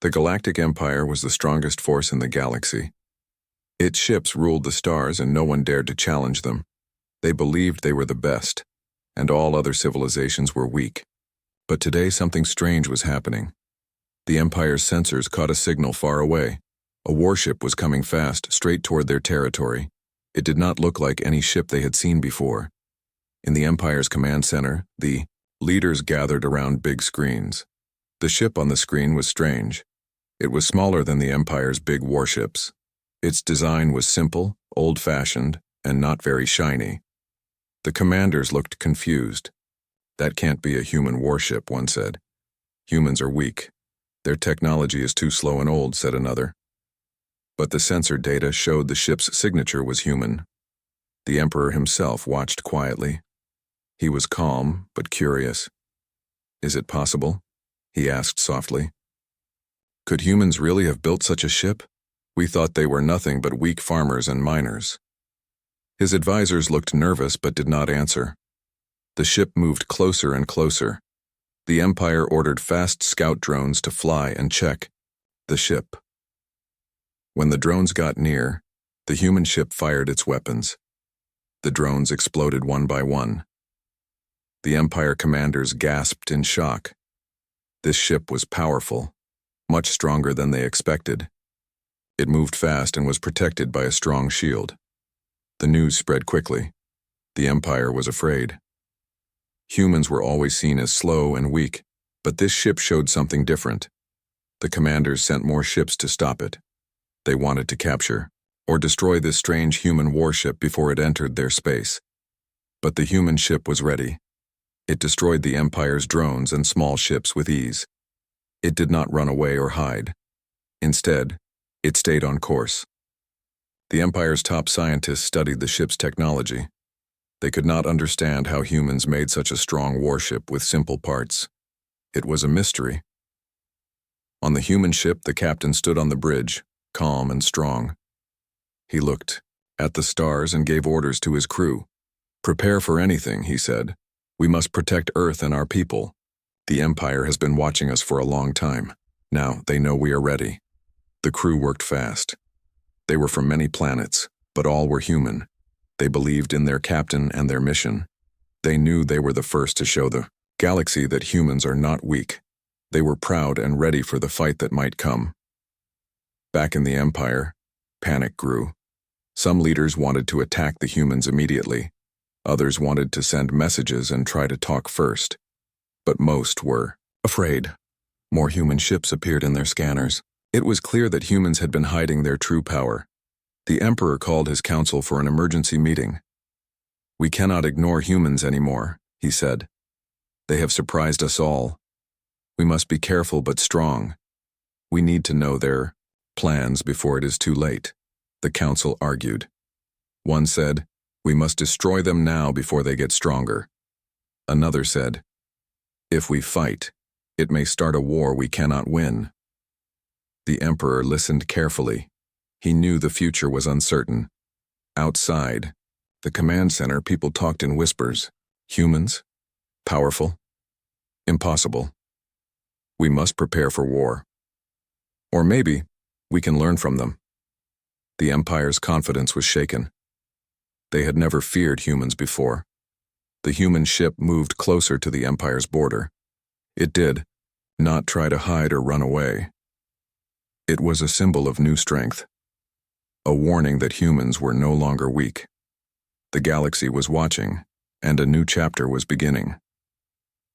The Galactic Empire was the strongest force in the galaxy. Its ships ruled the stars and no one dared to challenge them. They believed they were the best, and all other civilizations were weak. But today something strange was happening. The Empire's sensors caught a signal far away. A warship was coming fast, straight toward their territory. It did not look like any ship they had seen before. In the Empire's command center, the leaders gathered around big screens. The ship on the screen was strange. It was smaller than the Empire's big warships. Its design was simple, old-fashioned, and not very shiny. The commanders looked confused. "That can't be a human warship," one said. "Humans are weak. Their technology is too slow and old," said another. But the sensor data showed the ship's signature was human. The Emperor himself watched quietly. He was calm, but curious. "Is it possible?" he asked softly. "Could humans really have built such a ship? We thought they were nothing but weak farmers and miners." His advisors looked nervous but did not answer. The ship moved closer and closer. The Empire ordered fast scout drones to fly and check the ship. When the drones got near, the human ship fired its weapons. The drones exploded one by one. The Empire commanders gasped in shock. This ship was powerful, much stronger than they expected. It moved fast and was protected by a strong shield. The news spread quickly. The Empire was afraid. Humans were always seen as slow and weak, but this ship showed something different. The commanders sent more ships to stop it. They wanted to capture or destroy this strange human warship before it entered their space. But the human ship was ready. It destroyed the Empire's drones and small ships with ease. It did not run away or hide. Instead, it stayed on course. The Empire's top scientists studied the ship's technology. They could not understand how humans made such a strong warship with simple parts. It was a mystery. On the human ship, the captain stood on the bridge, calm and strong. He looked at the stars and gave orders to his crew. "Prepare for anything," he said. "We must protect Earth and our people. The Empire has been watching us for a long time. Now they know we are ready." The crew worked fast. They were from many planets, but all were human. They believed in their captain and their mission. They knew they were the first to show the galaxy that humans are not weak. They were proud and ready for the fight that might come. Back in the Empire, panic grew. Some leaders wanted to attack the humans immediately. Others wanted to send messages and try to talk first. But most were afraid. More human ships appeared in their scanners. It was clear that humans had been hiding their true power. The Emperor called his council for an emergency meeting. "We cannot ignore humans anymore," he said. "They have surprised us all. We must be careful but strong. We need to know their plans before it is too late." The council argued. One said, "We must destroy them now before they get stronger." Another said, "If we fight, it may start a war we cannot win." The Emperor listened carefully. He knew the future was uncertain. Outside, the command center, people talked in whispers. Humans? Powerful? Impossible. We must prepare for war. Or maybe we can learn from them. The Empire's confidence was shaken. They had never feared humans before. The human ship moved closer to the Empire's border. It did not try to hide or run away. It was a symbol of new strength, a warning that humans were no longer weak. The galaxy was watching, and a new chapter was beginning.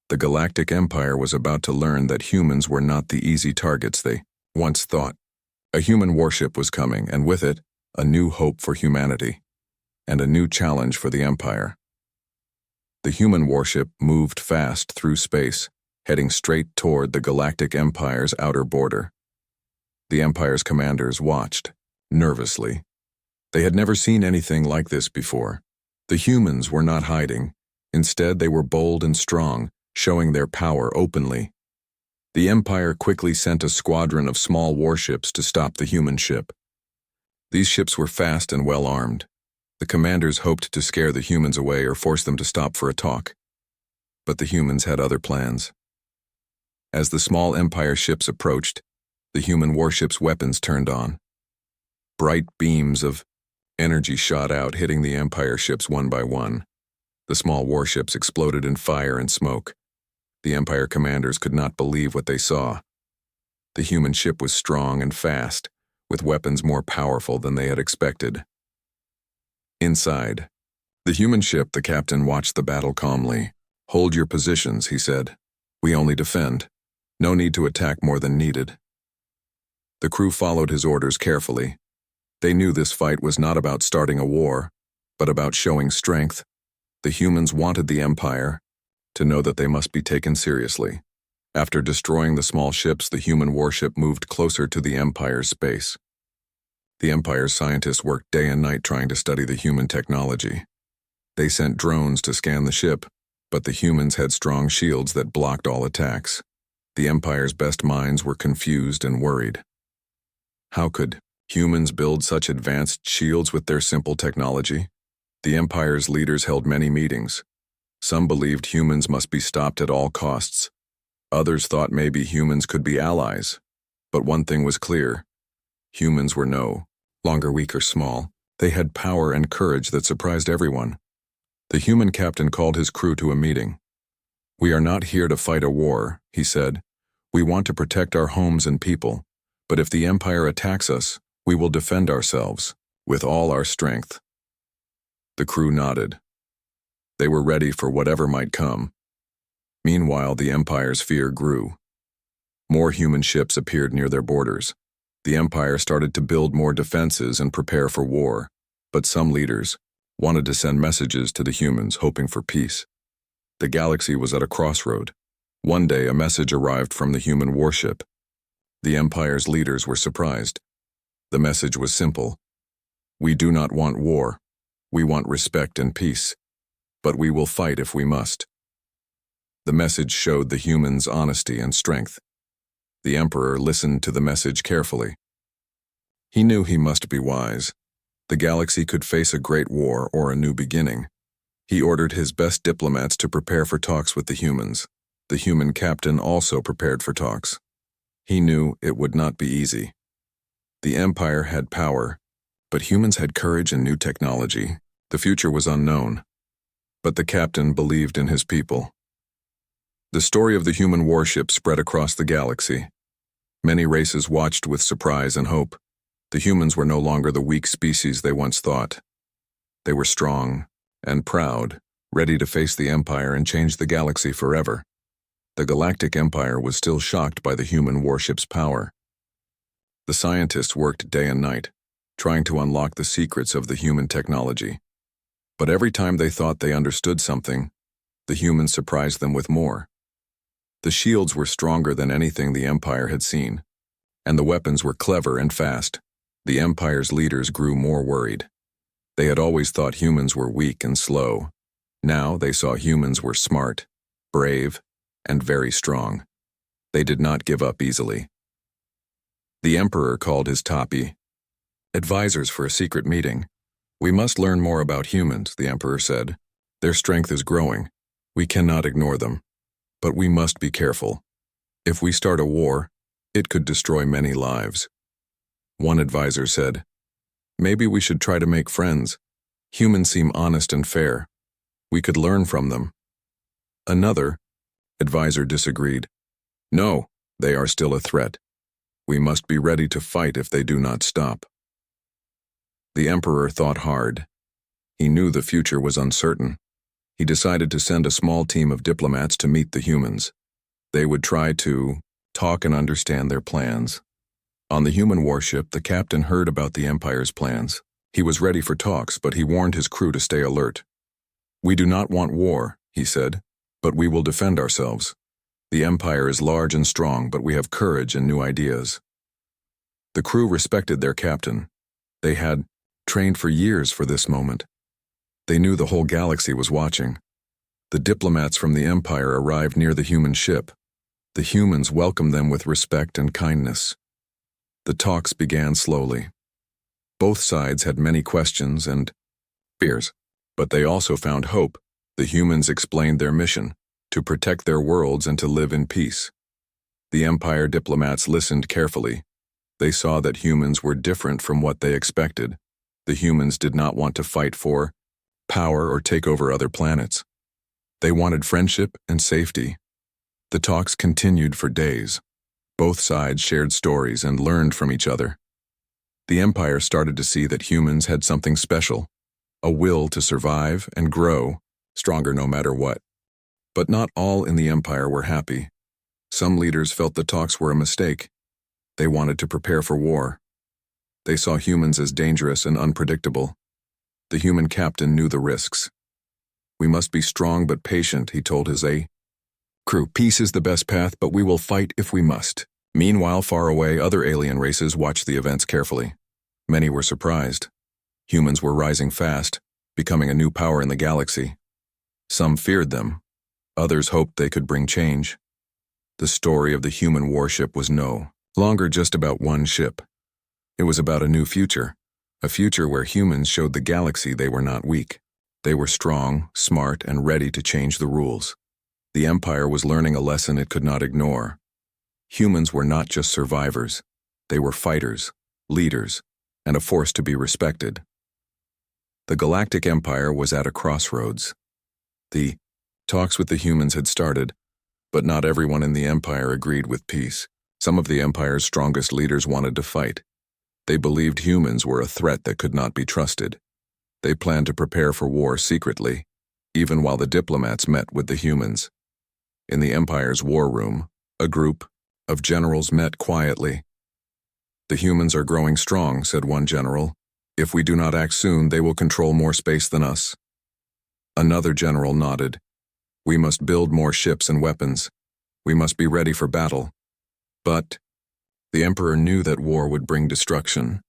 The Galactic Empire was about to learn that humans were not the easy targets they once thought. A human warship was coming, and with it, a new hope for humanity, and a new challenge for the Empire. The human warship moved fast through space, heading straight toward the Galactic Empire's outer border. The Empire's commanders watched, nervously. They had never seen anything like this before. The humans were not hiding. Instead, they were bold and strong, showing their power openly. The Empire quickly sent a squadron of small warships to stop the human ship. These ships were fast and well armed. The commanders hoped to scare the humans away or force them to stop for a talk. But the humans had other plans. As the small Empire ships approached, The human warship's weapons turned on. Bright beams of energy shot out, hitting the Empire ships one by one. The small warships exploded in fire and smoke. The Empire commanders could not believe what they saw. The human ship was strong and fast, with weapons more powerful than they had expected. Inside the human ship, the captain watched the battle calmly. "Hold your positions," he said. "We only defend. No need to attack more than needed." The crew followed his orders carefully. They knew this fight was not about starting a war, but about showing strength. The humans wanted the Empire to know that they must be taken seriously. After destroying the small ships, the human warship moved closer to the Empire's space. The Empire's scientists worked day and night trying to study the human technology. They sent drones to scan the ship, but the humans had strong shields that blocked all attacks. The Empire's best minds were confused and worried. How could humans build such advanced shields with their simple technology? The Empire's leaders held many meetings. Some believed humans must be stopped at all costs. Others thought maybe humans could be allies. But one thing was clear. Humans were no longer weak or small. They had power and courage that surprised everyone. The human captain called his crew to a meeting. "We are not here to fight a war," he said. "We want to protect our homes and people. But if the Empire attacks us, we will defend ourselves with all our strength." The crew nodded. They were ready for whatever might come. Meanwhile, the Empire's fear grew. More human ships appeared near their borders. The Empire started to build more defenses and prepare for war, but some leaders wanted to send messages to the humans, hoping for peace. The galaxy was at a crossroad. One day, a message arrived from the human warship. The Empire's leaders were surprised. The message was simple. "We do not want war. We want respect and peace. But we will fight if we must." The message showed the humans' honesty and strength. The Emperor listened to the message carefully. He knew he must be wise. The galaxy could face a great war or a new beginning. He ordered his best diplomats to prepare for talks with the humans. The human captain also prepared for talks. He knew it would not be easy. The Empire had power, but humans had courage and new technology. The future was unknown. But the captain believed in his people. The story of the human warship spread across the galaxy. Many races watched with surprise and hope. The humans were no longer the weak species they once thought. They were strong and proud, ready to face the Empire and change the galaxy forever. The Galactic Empire was still shocked by the human warship's power. The scientists worked day and night, trying to unlock the secrets of the human technology. But every time they thought they understood something, the humans surprised them with more. The shields were stronger than anything the Empire had seen, and the weapons were clever and fast. The Empire's leaders grew more worried. They had always thought humans were weak and slow. Now they saw humans were smart, brave, and very strong. They did not give up easily. The Emperor called his top advisors for a secret meeting. "We must learn more about humans," the Emperor said. "Their strength is growing. We cannot ignore them. But we must be careful. If we start a war, it could destroy many lives." One advisor said, "Maybe we should try to make friends. Humans seem honest and fair. We could learn from them." Another advisor disagreed. "No, they are still a threat. We must be ready to fight if they do not stop." The Emperor thought hard. He knew the future was uncertain. He decided to send a small team of diplomats to meet the humans. They would try to talk and understand their plans. On the human warship, the captain heard about the Empire's plans. He was ready for talks, but he warned his crew to stay alert. "We do not want war," he said, "but we will defend ourselves. The Empire is large and strong, but we have courage and new ideas." The crew respected their captain. They had trained for years for this moment. They knew the whole galaxy was watching. The diplomats from the Empire arrived near the human ship. The humans welcomed them with respect and kindness. The talks began slowly. Both sides had many questions and fears, but they also found hope. The humans explained their mission, to protect their worlds and to live in peace. The Empire diplomats listened carefully. They saw that humans were different from what they expected. The humans did not want to fight for power or take over other planets. They wanted friendship and safety. The talks continued for days. Both sides shared stories and learned from each other. The Empire started to see that humans had something special, a will to survive and grow, stronger no matter what. But not all in the Empire were happy. Some leaders felt the talks were a mistake. They wanted to prepare for war. They saw humans as dangerous and unpredictable. The human captain knew the risks. "We must be strong but patient," he told his crew. "Peace is the best path, but we will fight if we must." Meanwhile, far away, other alien races watched the events carefully. Many were surprised. Humans were rising fast, becoming a new power in the galaxy. Some feared them. Others hoped they could bring change. The story of the human warship was no longer just about one ship. It was about a new future, a future where humans showed the galaxy they were not weak. They were strong, smart, and ready to change the rules. The Empire was learning a lesson it could not ignore. Humans were not just survivors. They were fighters, leaders, and a force to be respected. The Galactic Empire was at a crossroads. The talks with the humans had started, but not everyone in the Empire agreed with peace. Some of the Empire's strongest leaders wanted to fight. They believed humans were a threat that could not be trusted. They planned to prepare for war secretly, even while the diplomats met with the humans. In the Empire's war room, a group of generals met quietly. "The humans are growing strong," said one general. "If we do not act soon, they will control more space than us." Another general nodded. "We must build more ships and weapons. We must be ready for battle." But the Emperor knew that war would bring destruction.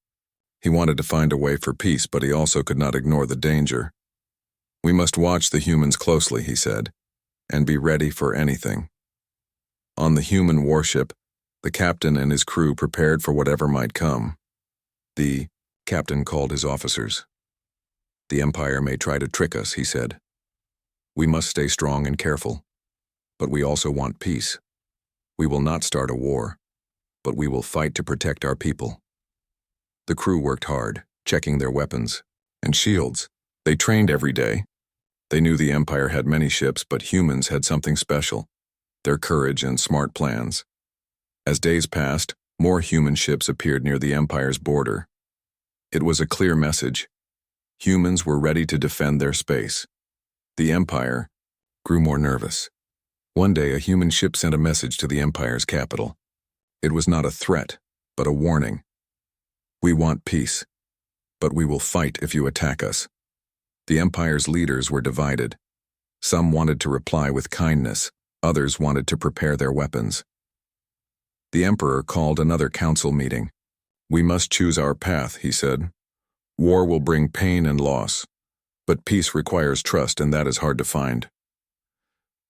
He wanted to find a way for peace, but he also could not ignore the danger. "We must watch the humans closely," he said, "and be ready for anything." On the human warship, the captain and his crew prepared for whatever might come. The captain called his officers. "The Empire may try to trick us," he said. "We must stay strong and careful. But we also want peace. We will not start a war, but we will fight to protect our people." The crew worked hard, checking their weapons and shields. They trained every day. They knew the Empire had many ships, but humans had something special: their courage and smart plans. As days passed, more human ships appeared near the Empire's border. It was a clear message. Humans were ready to defend their space. The Empire grew more nervous. One day, a human ship sent a message to the Empire's capital. It was not a threat, but a warning. "We want peace, but we will fight if you attack us." The Empire's leaders were divided. Some wanted to reply with kindness. Others wanted to prepare their weapons. The Emperor called another council meeting. "We must choose our path," he said. "War will bring pain and loss, but peace requires trust, and that is hard to find."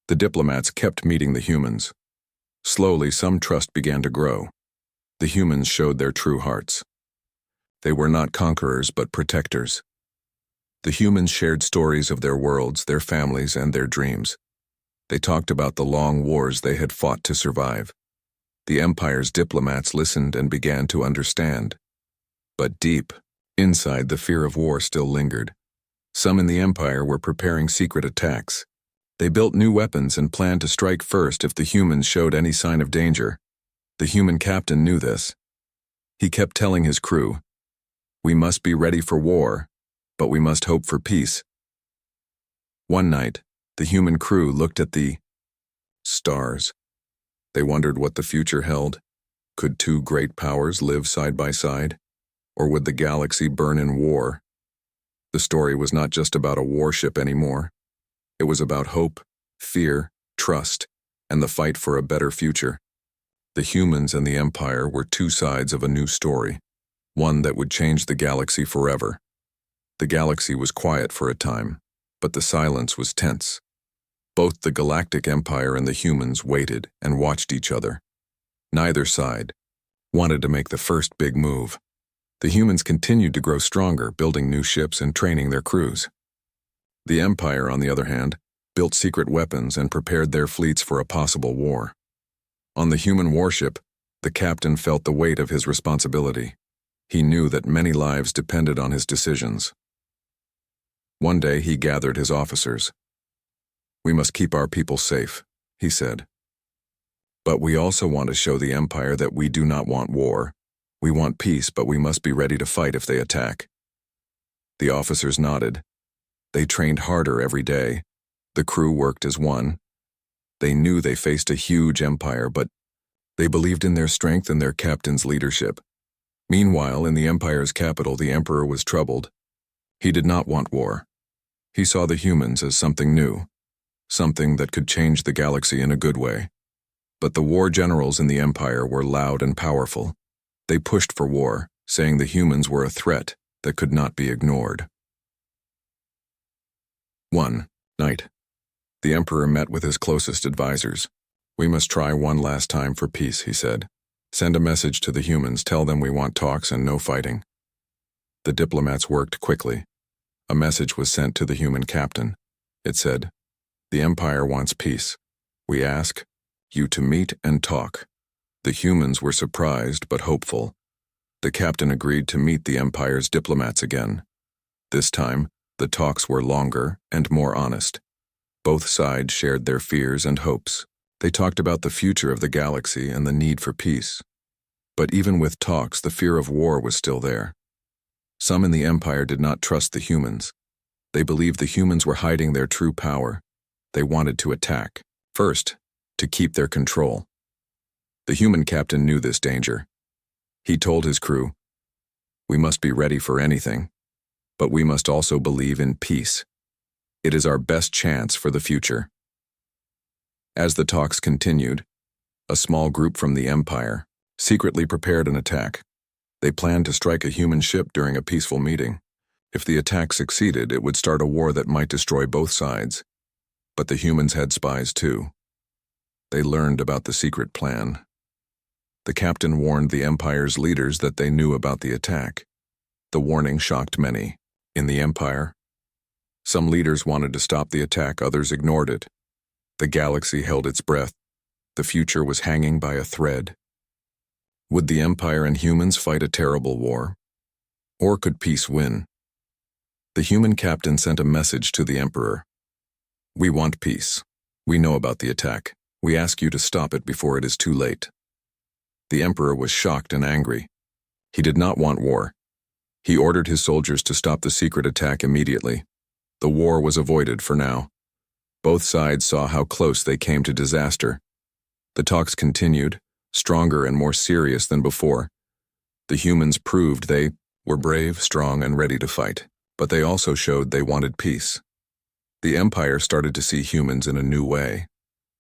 The diplomats kept meeting the humans. Slowly, some trust began to grow. The humans showed their true hearts. They were not conquerors, but protectors. The humans shared stories of their worlds, their families, and their dreams. They talked about the long wars they had fought to survive. The Empire's diplomats listened and began to understand. But deep inside, the fear of war still lingered. Some in the Empire were preparing secret attacks. They built new weapons and planned to strike first if the humans showed any sign of danger. The human captain knew this. He kept telling his crew, "We must be ready for war, but we must hope for peace." One night, the human crew looked at the stars. They wondered what the future held. Could two great powers live side by side? Or would the galaxy burn in war? The story was not just about a warship anymore. It was about hope, fear, trust, and the fight for a better future. The humans and the Empire were two sides of a new story, one that would change the galaxy forever. The galaxy was quiet for a time, but the silence was tense. Both the Galactic Empire and the humans waited and watched each other. Neither side wanted to make the first big move. The humans continued to grow stronger, building new ships and training their crews. The Empire, on the other hand, built secret weapons and prepared their fleets for a possible war. On the human warship, the captain felt the weight of his responsibility. He knew that many lives depended on his decisions. One day he gathered his officers. "We must keep our people safe," he said. "But we also want to show the Empire that we do not want war. We want peace, but we must be ready to fight if they attack." The officers nodded. They trained harder every day. The crew worked as one. They knew they faced a huge empire, but they believed in their strength and their captain's leadership. Meanwhile, in the Empire's capital, the Emperor was troubled. He did not want war. He saw the humans as something new, something that could change the galaxy in a good way. But the war generals in the Empire were loud and powerful. They pushed for war, saying the humans were a threat that could not be ignored. One night, the Emperor met with his closest advisors. "We must try one last time for peace," he said. "Send a message to the humans, tell them we want talks and no fighting." The diplomats worked quickly. A message was sent to the human captain. It said, "The Empire wants peace. We ask you to meet and talk." The humans were surprised but hopeful. The captain agreed to meet the Empire's diplomats again. This time, the talks were longer and more honest. Both sides shared their fears and hopes. They talked about the future of the galaxy and the need for peace. But even with talks, the fear of war was still there. Some in the Empire did not trust the humans. They believed the humans were hiding their true power. They wanted to attack. First, to keep their control. The human captain knew this danger. He told his crew, "We must be ready for anything, but we must also believe in peace. It is our best chance for the future." As the talks continued, a small group from the Empire secretly prepared an attack. They planned to strike a human ship during a peaceful meeting. If the attack succeeded, it would start a war that might destroy both sides. But the humans had spies too. They learned about the secret plan. The captain warned the Empire's leaders that they knew about the attack. The warning shocked many. In the Empire, some leaders wanted to stop the attack, others ignored it. The galaxy held its breath. The future was hanging by a thread. Would the Empire and humans fight a terrible war? Or could peace win? The human captain sent a message to the Emperor. "We want peace. We know about the attack. We ask you to stop it before it is too late." The Emperor was shocked and angry. He did not want war. He ordered his soldiers to stop the secret attack immediately. The war was avoided for now. Both sides saw how close they came to disaster. The talks continued, stronger and more serious than before. The humans proved they were brave, strong, and ready to fight, but they also showed they wanted peace. The Empire started to see humans in a new way,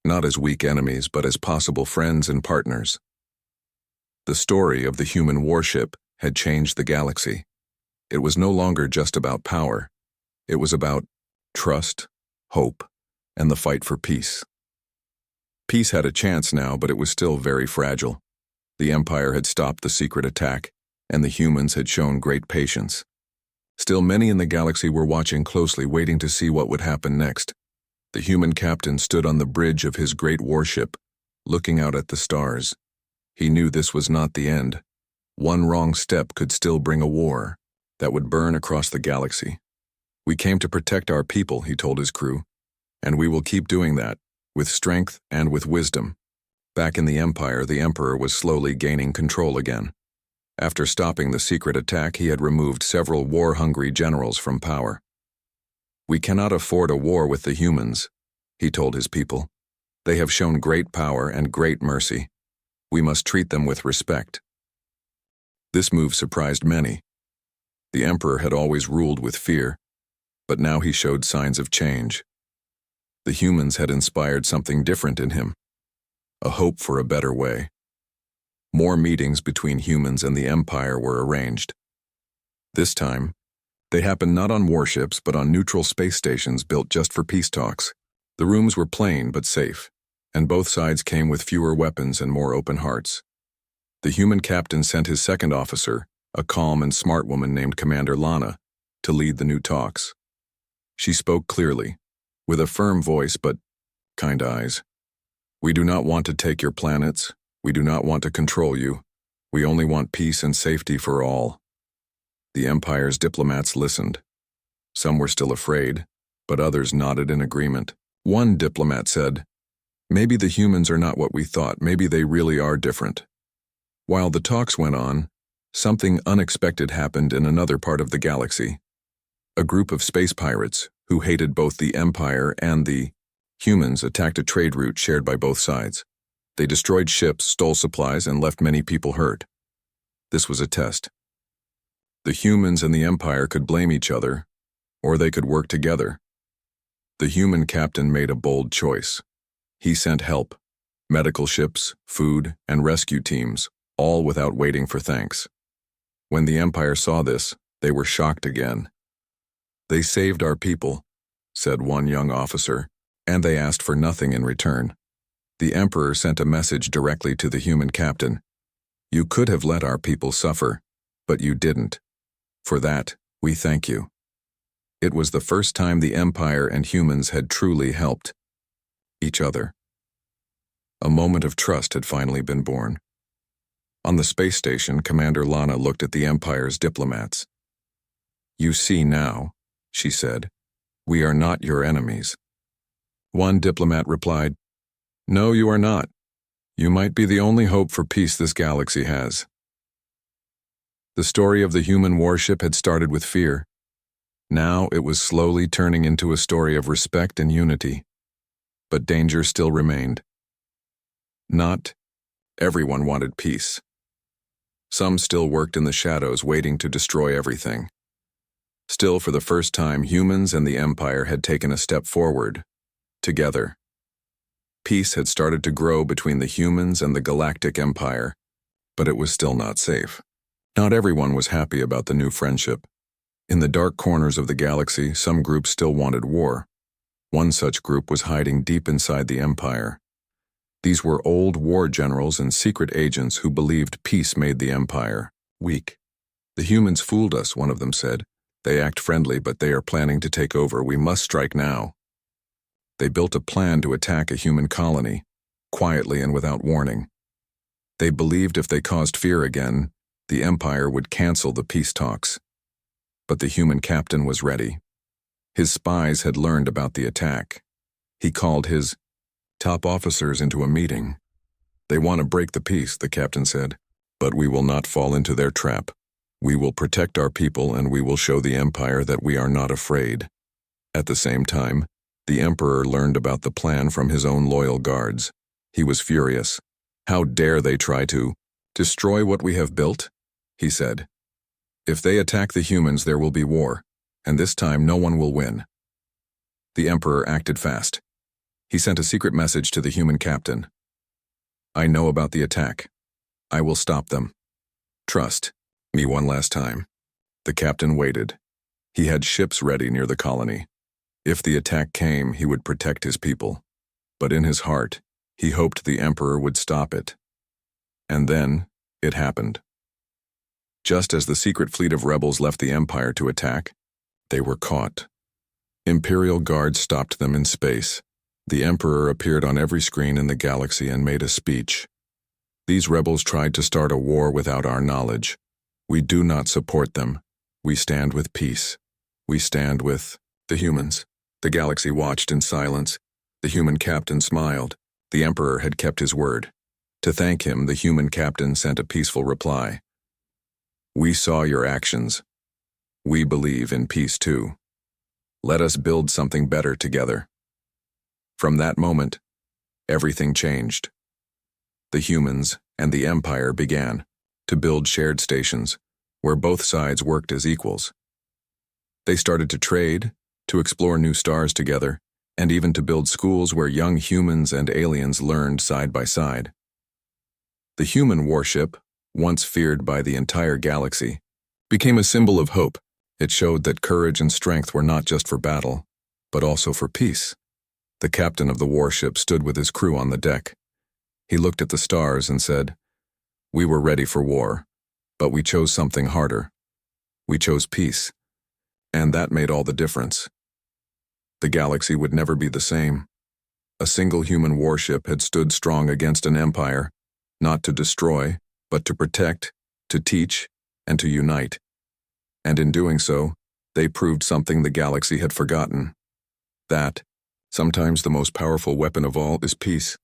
not as weak enemies, but as possible friends and partners. The story of the human warship had changed the galaxy. It was no longer just about power. It was about trust, hope, and the fight for peace. Peace had a chance now, but it was still very fragile. The Empire had stopped the secret attack, and the humans had shown great patience. Still, many in the galaxy were watching closely, waiting to see what would happen next. The human captain stood on the bridge of his great warship, looking out at the stars. He knew this was not the end. One wrong step could still bring a war that would burn across the galaxy. "We came to protect our people," he told his crew, "and we will keep doing that, with strength and with wisdom." Back in the Empire, the Emperor was slowly gaining control again. After stopping the secret attack, he had removed several war-hungry generals from power. "We cannot afford a war with the humans," he told his people. "They have shown great power and great mercy. We must treat them with respect." This move surprised many. The Emperor had always ruled with fear, but now he showed signs of change. The humans had inspired something different in him, a hope for a better way. More meetings between humans and the Empire were arranged. This time, they happened not on warships but on neutral space stations built just for peace talks. The rooms were plain but safe, and both sides came with fewer weapons and more open hearts. The human captain sent his second officer, a calm and smart woman named Commander Lana, to lead the new talks. She spoke clearly, with a firm voice but kind eyes. We do not want to take your planets. We do not want to control you. We only want peace and safety for all. The Empire's diplomats listened. Some were still afraid, but others nodded in agreement. One diplomat said, "Maybe the humans are not what we thought. Maybe they really are different." While the talks went on, something unexpected happened in another part of the galaxy. A group of space pirates, who hated both the Empire and the humans, attacked a trade route shared by both sides. They destroyed ships, stole supplies, and left many people hurt. This was a test. The humans and the Empire could blame each other, or they could work together. The human captain made a bold choice. He sent help, medical ships, food, and rescue teams, all without waiting for thanks. When the Empire saw this, they were shocked again. "They saved our people," said one young officer, "and they asked for nothing in return." The Emperor sent a message directly to the human captain. "You could have let our people suffer, but you didn't. For that, we thank you." It was the first time the Empire and humans had truly helped each other. A moment of trust had finally been born. On the space station, Commander Lana looked at the Empire's diplomats. "You see now," she said, "we are not your enemies." One diplomat replied, "No, you are not. You might be the only hope for peace this galaxy has." The story of the human warship had started with fear. Now it was slowly turning into a story of respect and unity. But danger still remained. Not everyone wanted peace. Some still worked in the shadows, waiting to destroy everything. Still, for the first time, humans and the Empire had taken a step forward, together. Peace had started to grow between the humans and the Galactic Empire, but it was still not safe. Not everyone was happy about the new friendship. In the dark corners of the galaxy, some groups still wanted war. One such group was hiding deep inside the Empire. These were old war generals and secret agents who believed peace made the Empire weak. "The humans fooled us," one of them said. "They act friendly, but they are planning to take over. We must strike now." They built a plan to attack a human colony, quietly and without warning. They believed if they caused fear again, the Empire would cancel the peace talks. But the human captain was ready. His spies had learned about the attack. He called his top officers into a meeting. "They want to break the peace," the captain said, "but we will not fall into their trap. We will protect our people, and we will show the Empire that we are not afraid." At the same time, the Emperor learned about the plan from his own loyal guards. He was furious. "How dare they try to destroy what we have built?" he said. "If they attack the humans, there will be war, and this time no one will win." The Emperor acted fast. He sent a secret message to the human captain. "I know about the attack. I will stop them. Trust me one last time." The captain waited. He had ships ready near the colony. If the attack came, he would protect his people. But in his heart, he hoped the Emperor would stop it. And then, it happened. Just as the secret fleet of rebels left the Empire to attack, they were caught. Imperial guards stopped them in space. The Emperor appeared on every screen in the galaxy and made a speech. "These rebels tried to start a war without our knowledge. We do not support them. We stand with peace. We stand with the humans." The galaxy watched in silence. The human captain smiled. The Emperor had kept his word. To thank him, the human captain sent a peaceful reply. "We saw your actions. We believe in peace too. Let us build something better together." From that moment, everything changed. The humans and the Empire began to build shared stations where both sides worked as equals. They started to trade, to explore new stars together, and even to build schools where young humans and aliens learned side by side. The human warship, once feared by the entire galaxy, became a symbol of hope. It showed that courage and strength were not just for battle, but also for peace. The captain of the warship stood with his crew on the deck. He looked at the stars and said, "We were ready for war, but we chose something harder. We chose peace, and that made all the difference." The galaxy would never be the same, A single human warship had stood strong against an empire, not to destroy, but to protect, to teach, and to unite. And in doing so, they proved something the galaxy had forgotten. That, sometimes the most powerful weapon of all is peace.